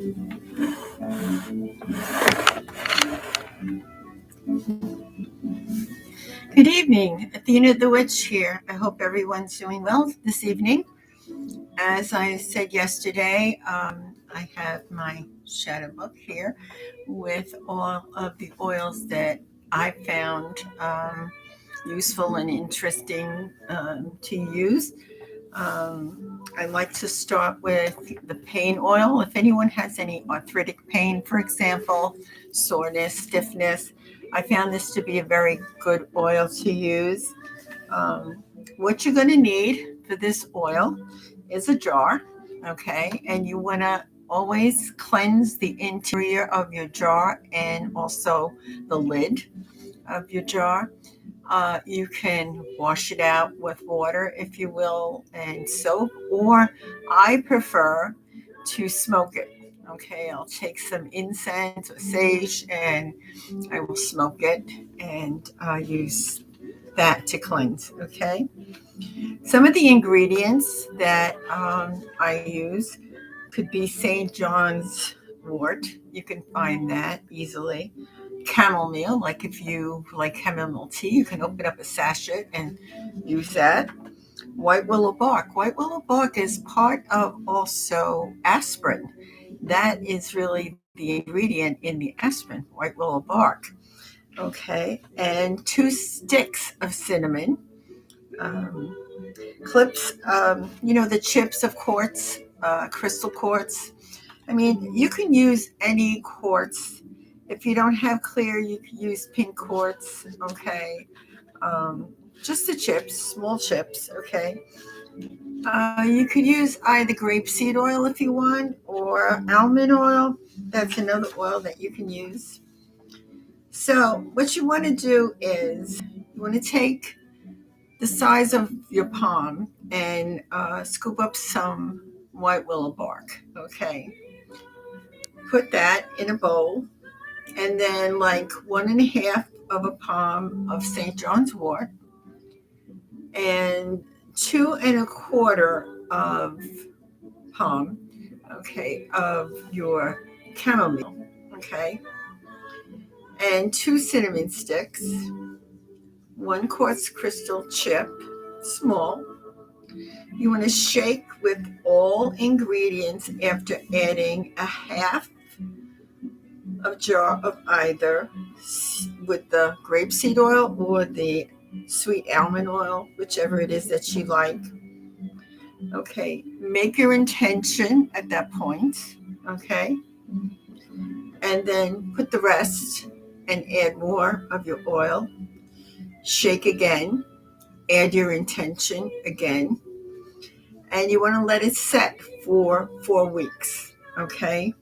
Good evening, Athena the Witch here. I hope everyone's doing well this evening. As I said yesterday, I have my shadow book here with all of the oils that I found useful and interesting to use. I like to start with the pain oil. If anyone has any arthritic pain, for example, soreness, stiffness, I found this to be a very good oil to use. Um, what you're going to need for this oil is a jar, okay? And you want to always cleanse the interior of your jar and also the lid of your jar. You can wash it out with water, if you will, and soap, or I prefer to smoke it. Okay, I'll take some incense or sage and I will smoke it and use that to cleanse. Okay, some of the ingredients that I use could be St. John's wort. You can find that easily. Chamomile, like if you like chamomile tea, you can open up a sachet and use that. White willow bark. White willow bark is part of also aspirin. That is really the ingredient in the aspirin, white willow bark. Okay, and 2 sticks of cinnamon. Um, Clips, the chips of quartz, crystal quartz. I mean, you can use any quartz. If you don't have clear, you can use pink quartz. Okay, um, just the chips, small chips. Okay, you could use either grapeseed oil if you want, or almond oil. That's another oil that you can use. So, what you want to do is you want to take the size of your palm and scoop up some white willow bark. Okay, put that in a bowl, and then like 1.5 of a palm of St. John's wort and 2.25 of palm, okay, of your chamomile, okay, and 2 cinnamon sticks, 1 quartz crystal chip, small. You want to shake with all ingredients after adding a half of jar of either with the grapeseed oil or the sweet almond oil, whichever it is that you like. Okay, make your intention at that point. Okay, and then put the rest and add more of your oil. Shake again, add your intention again, and you want to let it set for 4 weeks. Okay,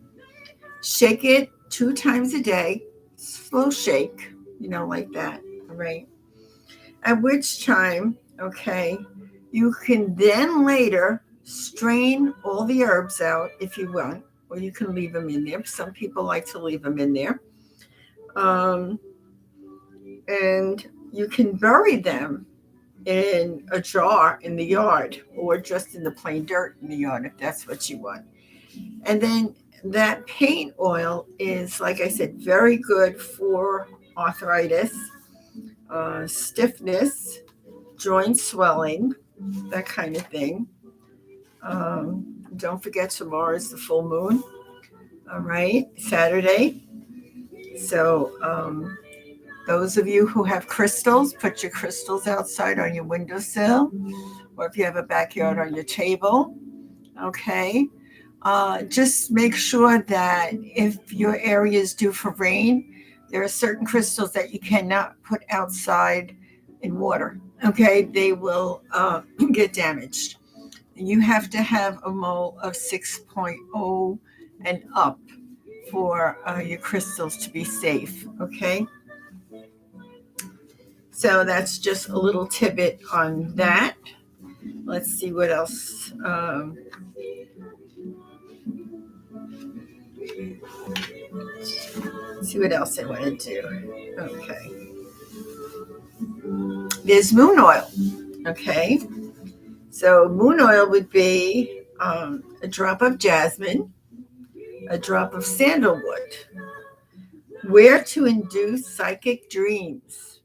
shake it 2 times a day, slow shake, like that. All right. At which time, okay, you can then later strain all the herbs out if you want, or you can leave them in there. Some people like to leave them in there. Um, and you can bury them in a jar in the yard or just in the plain dirt in the yard if that's what you want. And then that paint oil is, like I said, very good for arthritis, stiffness, joint swelling, that kind of thing. Don't forget tomorrow is the full moon. All right, Saturday. So those of you who have crystals, put your crystals outside on your windowsill, or if you have a backyard on your table. Okay. Just make sure that if your area is due for rain, there are certain crystals that you cannot put outside in water. Okay, they will get damaged. You have to have a mole of 6.0 and up for your crystals to be safe. Okay, so that's just a little tidbit on that. Let's see what else. See what else I want to do. Okay. There's moon oil. Okay. So moon oil would be a drop of jasmine, a drop of sandalwood. Where to induce psychic dreams,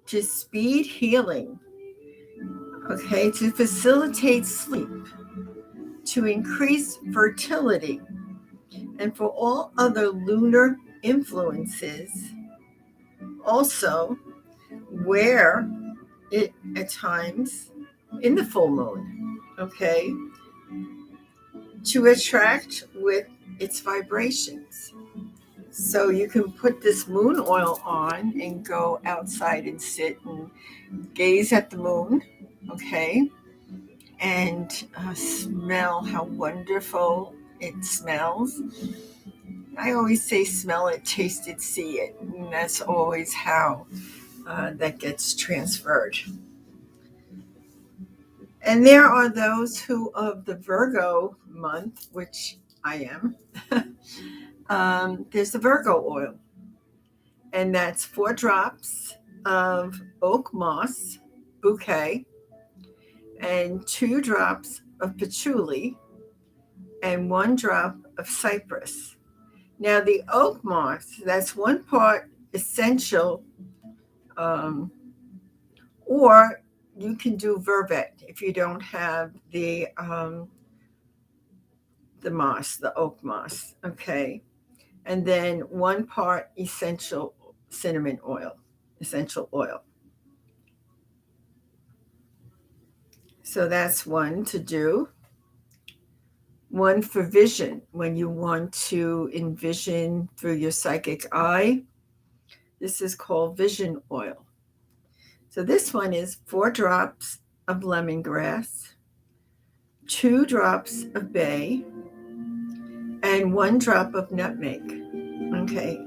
to speed healing, okay, to facilitate sleep, to increase fertility, and for all other lunar influences. Also, wear it at times in the full moon, okay, to attract with its vibrations. So you can put this moon oil on and go outside and sit and gaze at the moon, okay, and smell how wonderful it smells. I always say smell it, taste it, see it. And that's always how that gets transferred. And there are those who, of the Virgo month, which I am, there's the Virgo oil. And that's 4 drops of oak moss bouquet and 2 drops of patchouli and 1 drop of cypress. Now, the oak moss, that's 1 part essential, or you can do vervet if you don't have the moss, the oak moss, okay? And then 1 part essential cinnamon oil, essential oil. So that's 1 to do. 1 for vision, when you want to envision through your psychic eye. This is called vision oil. So this one is 4 drops of lemongrass, 2 drops of bay, and 1 drop of nutmeg. Okay.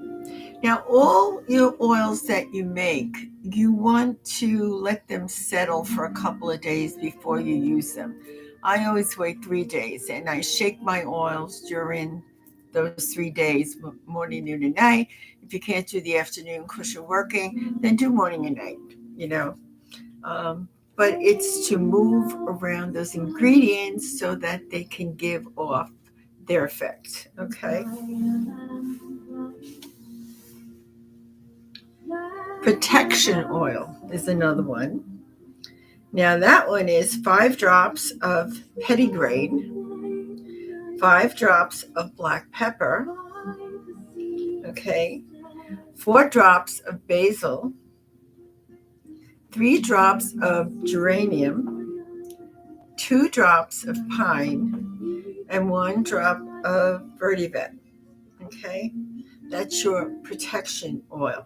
Now, all your oils that you make, you want to let them settle for a couple of days before you use them. I always wait 3 days, and I shake my oils during those 3 days, morning, noon, and night. If you can't do the afternoon because you're working, then do morning and night, But it's to move around those ingredients so that they can give off their effect, okay? Protection oil is another one. Now that one is 5 drops of petitgrain, 5 drops of black pepper, okay, 4 drops of basil, 3 drops of geranium, 2 drops of pine, and 1 drop of vetiver, okay? That's your protection oil.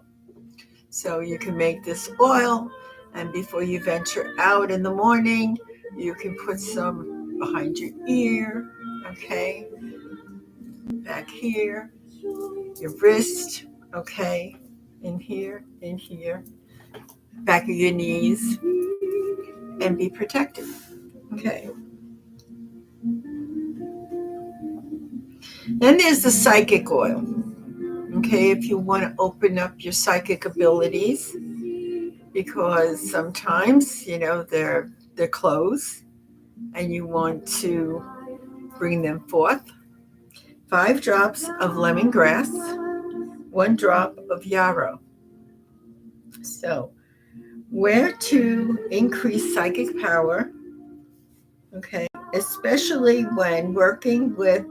So you can make this oil, and before you venture out in the morning, you can put some behind your ear, okay? Back here, your wrist, okay? In here, back of your knees, and be protected, okay? Then there's the psychic oil. Okay, if you want to open up your psychic abilities, because sometimes, they're closed and you want to bring them forth. 5 drops of lemongrass, 1 drop of yarrow. So, where to increase psychic power, okay, especially when working with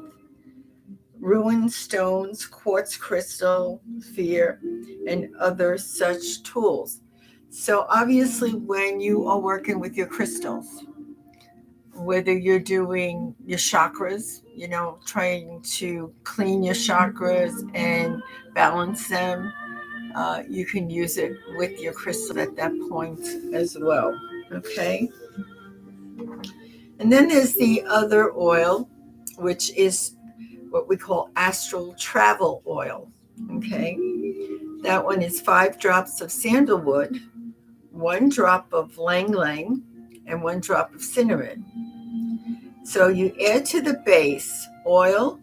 ruined stones, quartz crystal, fear, and other such tools. So obviously when you are working with your crystals, whether you're doing your chakras, trying to clean your chakras and balance them, you can use it with your crystal at that point as well, okay? And then there's the other oil, which is what we call astral travel oil, okay? That one is 5 drops of sandalwood, 1 drop of lang lang, and 1 drop of cinnamon. So you add to the base oil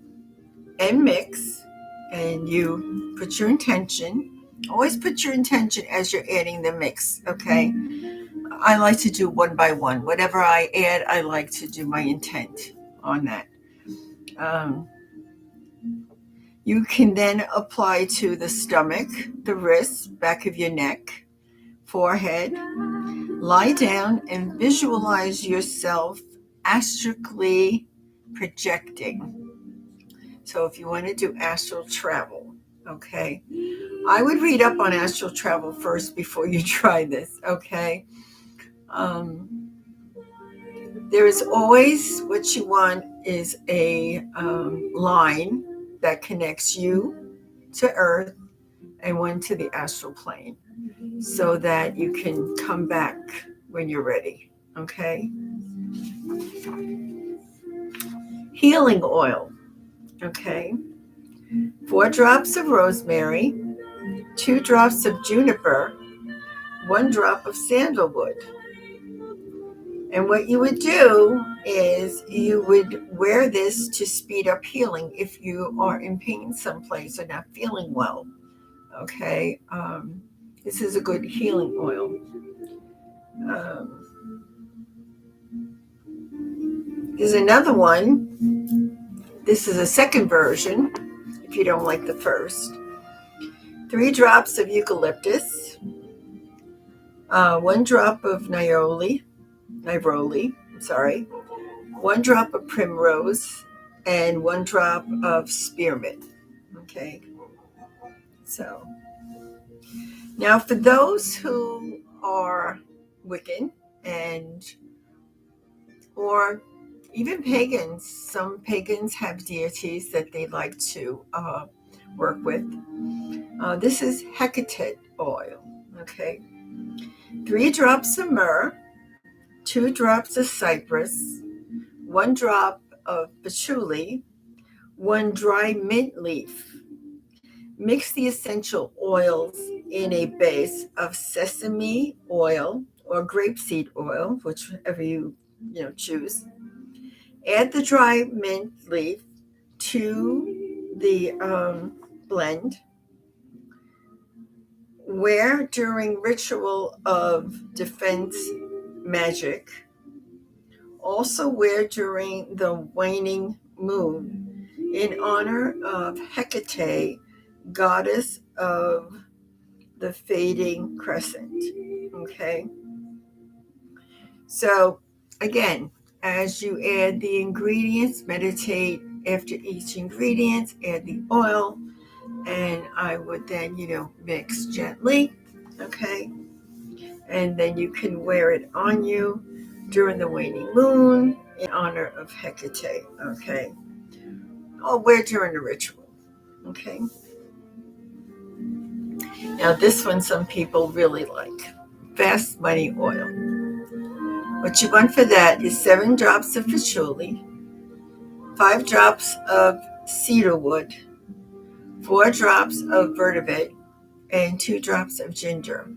and mix, and you put your intention. Always put your intention as you're adding the mix, okay? I like to do 1 by 1. Whatever I add, I like to do my intent on that. You can then apply to the stomach, the wrists, back of your neck, forehead. Lie down and visualize yourself astrally projecting. So if you want to do astral travel, okay, I would read up on astral travel first before you try this, okay? There is always what you want is a line that connects you to Earth and one to the astral plane so that you can come back when you're ready, okay? Healing oil, okay? 4 drops of rosemary, 2 drops of juniper, 1 drop of sandalwood. And what you would do is you would wear this to speed up healing if you are in pain someplace or not feeling well. Okay, this is a good healing oil. There's another one. This is a second version, if you don't like the first. 3 drops of eucalyptus, 1 drop of niroli, 1 drop of primrose, and 1 drop of spearmint. Okay, so now for those who are Wiccan or even pagans, some pagans have deities that they like to work with. This is Hecate oil. Okay, 3 drops of myrrh, 2 drops of cypress, 1 drop of patchouli, 1 dry mint leaf. Mix the essential oils in a base of sesame oil or grapeseed oil, whichever you choose. Add the dry mint leaf to the blend. Wear during ritual of defense magic. Also wear during the waning moon in honor of Hecate, goddess of the fading crescent. Okay. So again, as you add the ingredients, meditate after each ingredient, add the oil, and I would then, mix gently. Okay. And then you can wear it on you during the waning moon in honor of Hecate. Okay. Or wear during the ritual. Okay. Now this one some people really like. Fast money oil. What you want for that is 7 drops of patchouli, 5 drops of cedarwood, 4 drops of vetiver, and 2 drops of ginger.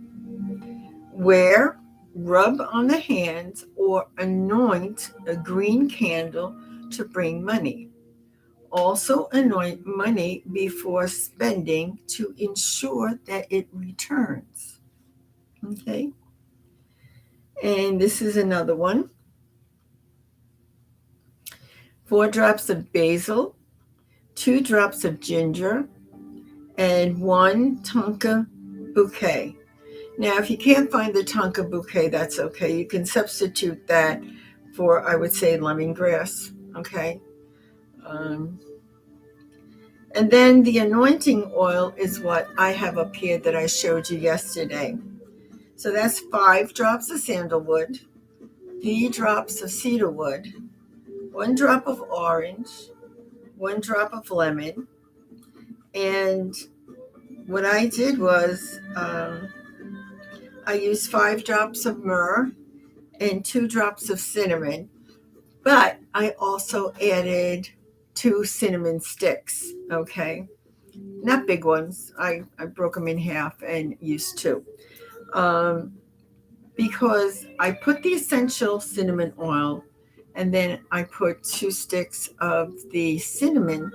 Wear, rub on the hands, or anoint a green candle to bring money. Also anoint money before spending to ensure that it returns. Okay. And this is another one. 4 drops of basil, 2 drops of ginger, and 1 tonka bouquet. Now, if you can't find the tonka bouquet, that's okay. You can substitute that for, I would say, lemongrass. Okay. And then the anointing oil is what I have up here that I showed you yesterday. So that's 5 drops of sandalwood, 3 drops of cedarwood, 1 drop of orange, 1 drop of lemon. And what I did was I used 5 drops of myrrh and 2 drops of cinnamon, but I also added 2 cinnamon sticks, okay? Not big ones. I broke them in half and used 2. Because I put the essential cinnamon oil and then I put 2 sticks of the cinnamon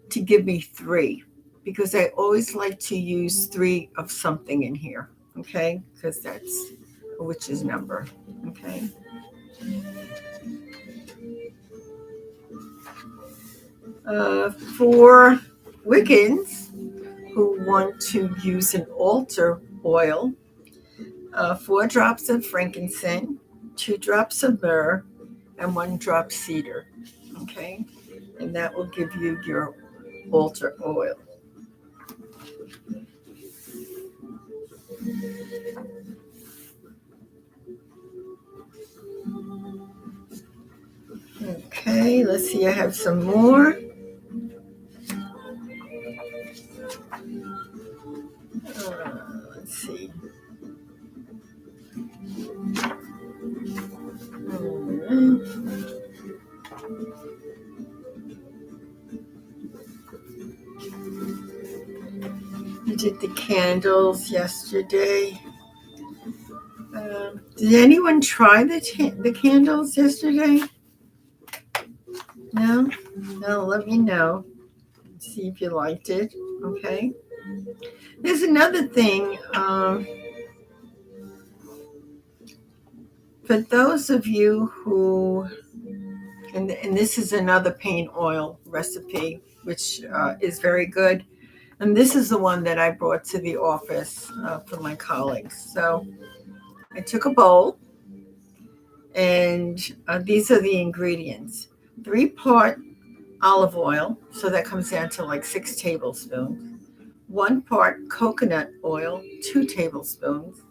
to give me 3, because I always like to use 3 of something in here, okay? Because that's a witch's number, okay? For Wiccans who want to use an altar oil, 4 drops of frankincense, 2 drops of myrrh, and 1 drop cedar. Okay, and that will give you your altar oil. Okay, let's see, I have some more. Let's see. We did the candles yesterday. Did anyone try the candles yesterday? No? No, let me know. See if you liked it. Okay. There's another thing. For those of you who, and this is another pain oil recipe, which is very good. And this is the one that I brought to the office for my colleagues. So I took a bowl, and these are the ingredients. 3-part olive oil, so that comes down to like 6 tablespoons. 1 part coconut oil, 2 tablespoons.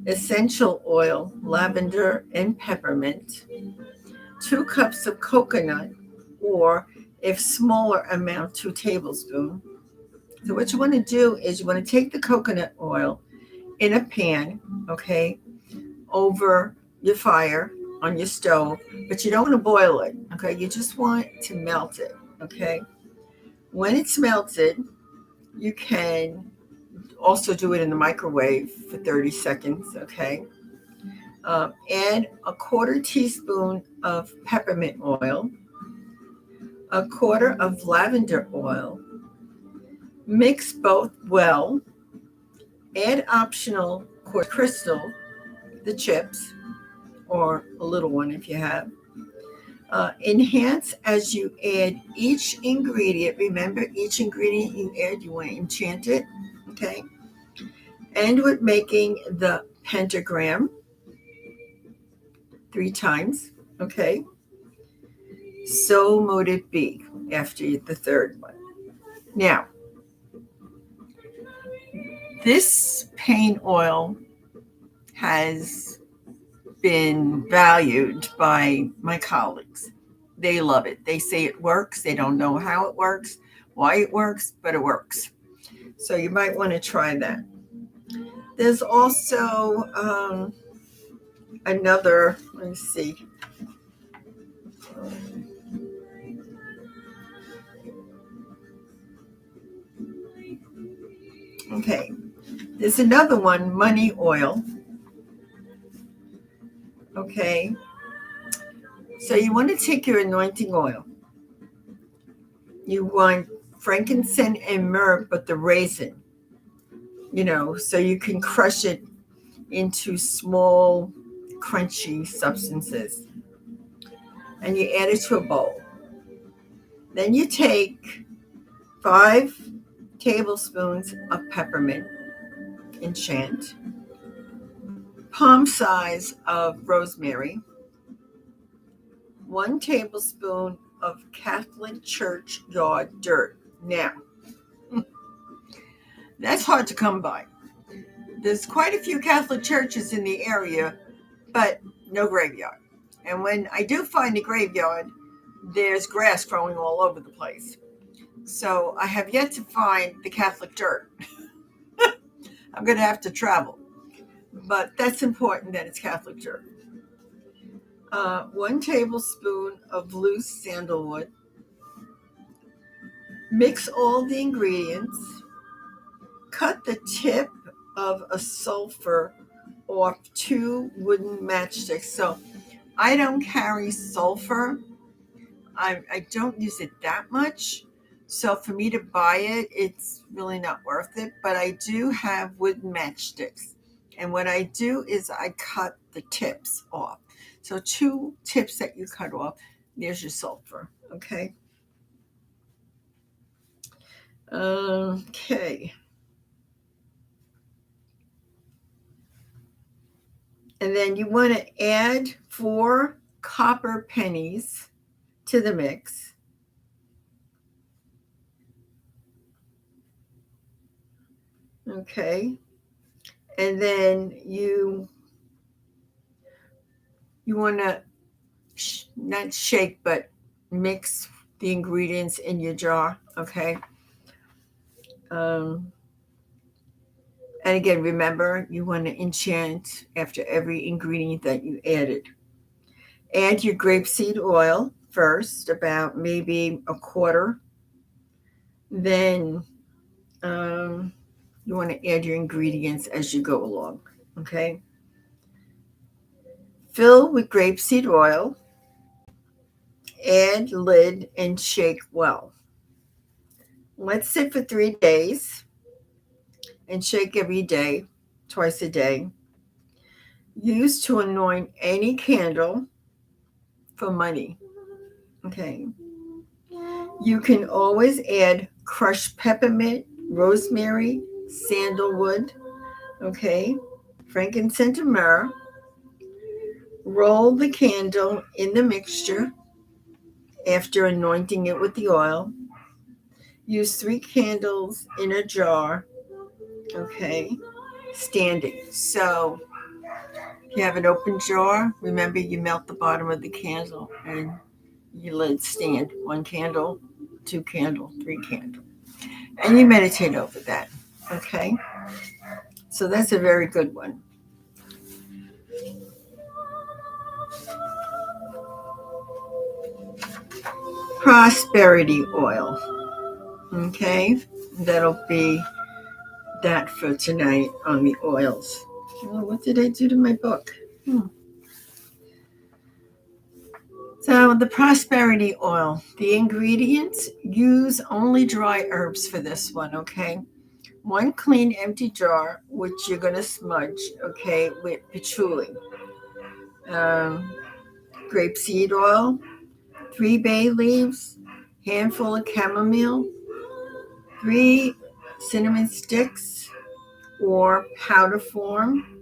Essential oil, lavender and peppermint. 2 cups of coconut, or if smaller amount, 2 tablespoons. So what you want to do is you want to take the coconut oil in a pan, okay, over your fire on your stove, but you don't want to boil it, okay? You just want to melt it, okay? When it's melted, you can also do it in the microwave for 30 seconds, okay? Add a 1/4 teaspoon of peppermint oil, 1/4 of lavender oil. Mix both well. Add optional quartz crystal, the chips, or a little one if you have. Enhance as you add each ingredient. Remember, each ingredient you add, you want to enchant it, okay? End with making the pentagram 3 times, okay? So mote it be after the 3rd one. Now, this pain oil has been valued by my colleagues. They love it. They say it works. They don't know how it works, why it works, but it works. So you might want to try that. There's also another, let me see. Okay, there's another one, money oil. Okay, so you want to take your anointing oil. You want frankincense and myrrh, but the raisin, so you can crush it into small, crunchy substances. And you add it to a bowl. Then you take 5 tablespoons of peppermint, enchant, palm size of rosemary, 1 tablespoon of Catholic Church yard dirt. Now, that's hard to come by. There's quite a few Catholic churches in the area, but no graveyard. And when I do find a graveyard, there's grass growing all over the place. So I have yet to find the Catholic dirt. I'm going to have to travel. But that's important that it's Catholic dirt. 1 tablespoon of loose sandalwood. Mix all the ingredients. Cut the tip of a sulfur off 2 wooden matchsticks. So I don't carry sulfur. I don't use it that much. So for me to buy it, it's really not worth it. But I do have wooden matchsticks. And what I do is I cut the tips off. So 2 tips that you cut off, there's your sulfur, okay? Okay. And then you want to add 4 copper pennies to the mix. Okay. And then you want to not shake, but mix the ingredients in your jar. Okay. Um, and again, remember, you want to enchant after every ingredient that you added. Add your grapeseed oil first, about maybe a quarter. Then you want to add your ingredients as you go along. Okay. Fill with grapeseed oil. Add lid and shake well. Let sit for 3 days and shake every day, twice a day. Use to anoint any candle for money. Okay. You can always add crushed peppermint, rosemary, sandalwood, okay, frankincense and myrrh. Roll the candle in the mixture after anointing it with the oil. Use 3 candles in a jar, okay, standing. So if you have an open jar, remember you melt the bottom of the candle and you let it stand. 1 candle, 2 candle, 3 candle. And you meditate over that, okay? So that's a very good one. Prosperity oil, okay? That'll be that for tonight on the oils. Oh, what did I do to my book? So the prosperity oil, the ingredients, use only dry herbs for this one, okay? 1 clean empty jar, which you're going to smudge, okay, with patchouli. Grapeseed oil, 3 bay leaves, handful of chamomile, 3 cinnamon sticks or powder form,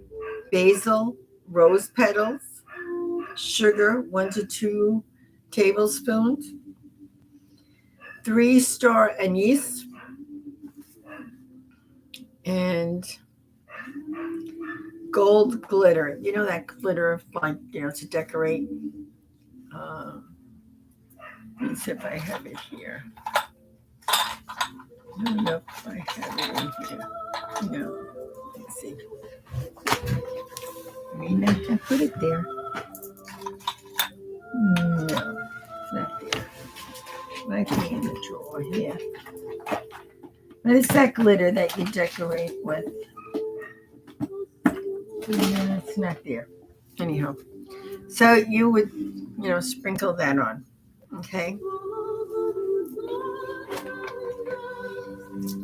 basil, rose petals, sugar, 1 to 2 tablespoons, 3 star anise, and gold glitter. You know that glitter, like, to decorate. Let me see if I have it here. Nope, I have it in here. No, let's see. I mean, I put it there. No, it's not there. Might be in the drawer here. But it's that glitter that you decorate with. No, it's not there. Anyhow, so you would, sprinkle that on. Okay.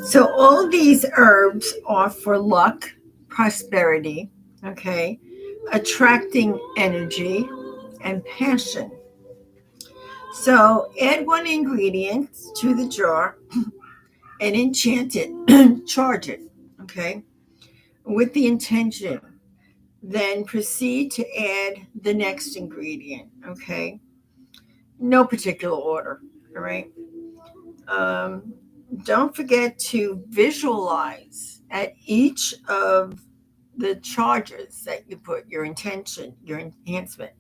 So all these herbs are for luck, prosperity, okay, attracting energy and passion. So add 1 ingredient to the jar and enchant it, charge it, okay, with the intention. Then proceed to add the next ingredient, okay? No particular order, all right? Don't forget to visualize at each of the charges that you put, your intention, your enhancement.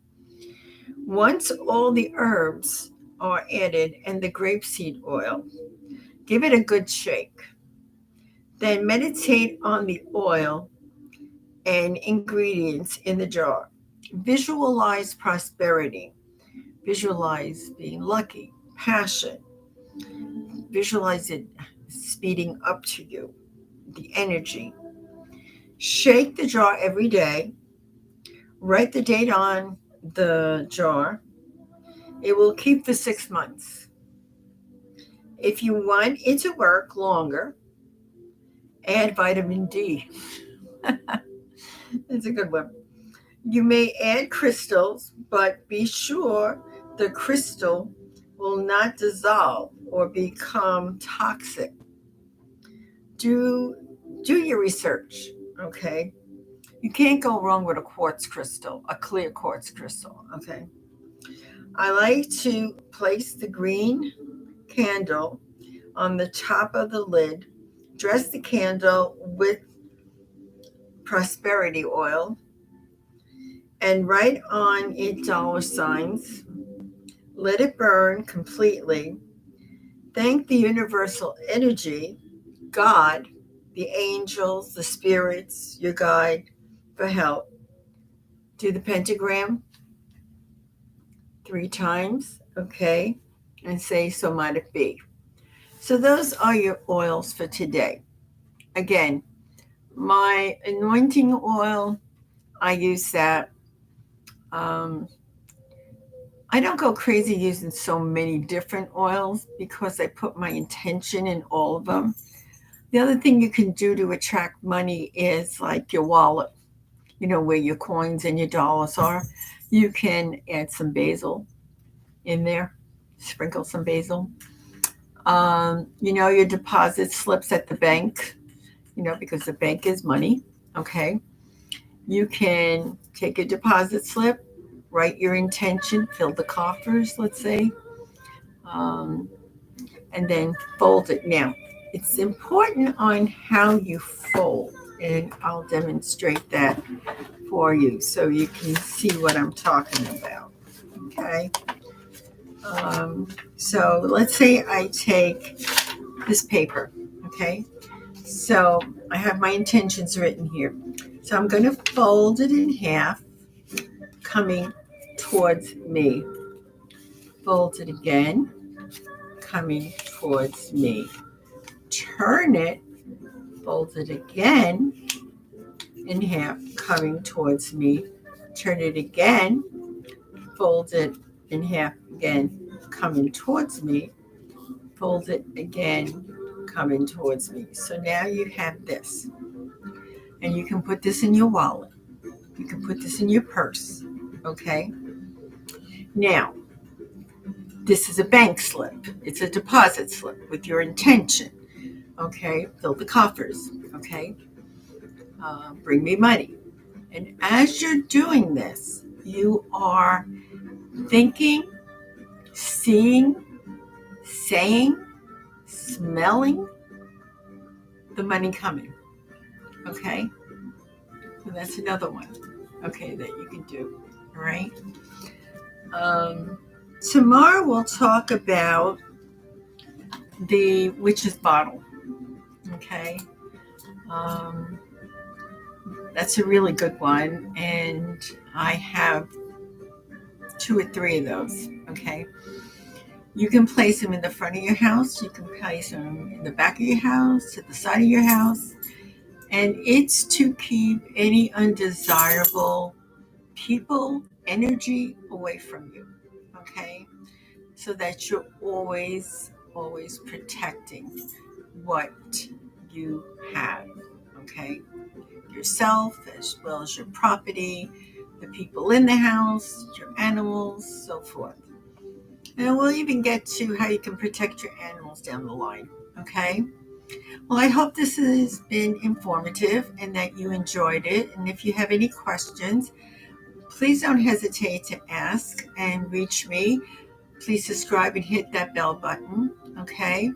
Once all the herbs are added and the grapeseed oil, give it a good shake. Then meditate on the oil and ingredients in the jar. Visualize prosperity. Visualize being lucky, passion. Visualize it speeding up to you, the energy. Shake the jar every day. Write the date on the jar. It will keep for 6 months. If you want it to work longer, add vitamin D. That's a good one. You may add crystals, but be sure the crystal will not dissolve or become toxic. do your research, okay? You can't go wrong with a quartz crystal, a clear quartz crystal, okay? I like to place the green candle on the top of the lid, dress the candle with prosperity oil, and write on it dollar signs. Let it burn completely. Thank the universal energy, God, the angels, the spirits, your guide, for help. Do the pentagram 3 times, okay? And say, so might it be. So those are your oils for today. Again, my anointing oil, I use that. I don't go crazy using so many different oils because I put my intention in all of them. The other thing you can do to attract money is like your wallet, where your coins and your dollars are. You can add some basil in there, sprinkle some basil. Your deposit slips at the bank, because the bank is money, okay? You can take a deposit slip, write your intention, fill the coffers, let's say, and then fold it. Now, it's important on how you fold, and I'll demonstrate that for you so you can see what I'm talking about, okay? So let's say I take this paper, okay? So I have my intentions written here. So I'm going to fold it in half, coming towards me. Fold it again, coming towards me. Turn it, fold it again in half, coming towards me. Turn it again, fold it in half again, coming towards me. Fold it again, coming towards me. So now you have this. And you can put this in your wallet. You can put this in your purse, okay? Now, this is a bank slip. It's a deposit slip with your intention, okay? Fill the coffers, okay? Bring me money. And as you're doing this, you are thinking, seeing, saying, smelling the money coming, okay? So that's another one, okay, that you can do, all right? Tomorrow we'll talk about the witch's bottle, okay? That's a really good one, and I have 2 or 3 of those, okay? You can place them in the front of your house. You can place them in the back of your house, to the side of your house. And it's to keep any undesirable people, energy away from you, okay? So that you're always protecting what you have, okay? Yourself, as well as your property, the people in the house, your animals, so forth. And we'll even get to how you can protect your animals down the line, okay? Well, I hope this has been informative and that you enjoyed it. And if you have any questions, please don't hesitate to ask and reach me. Please subscribe and hit that bell button, okay?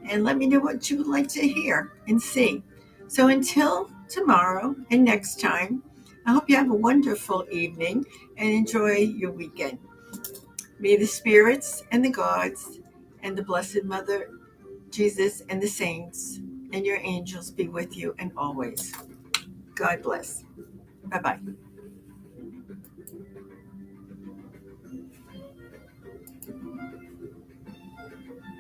And let me know what you would like to hear and see. So until tomorrow and next time, I hope you have a wonderful evening and enjoy your weekend. May the spirits and the gods and the Blessed Mother, Jesus, and the saints and your angels be with you and always. God bless. Bye-bye.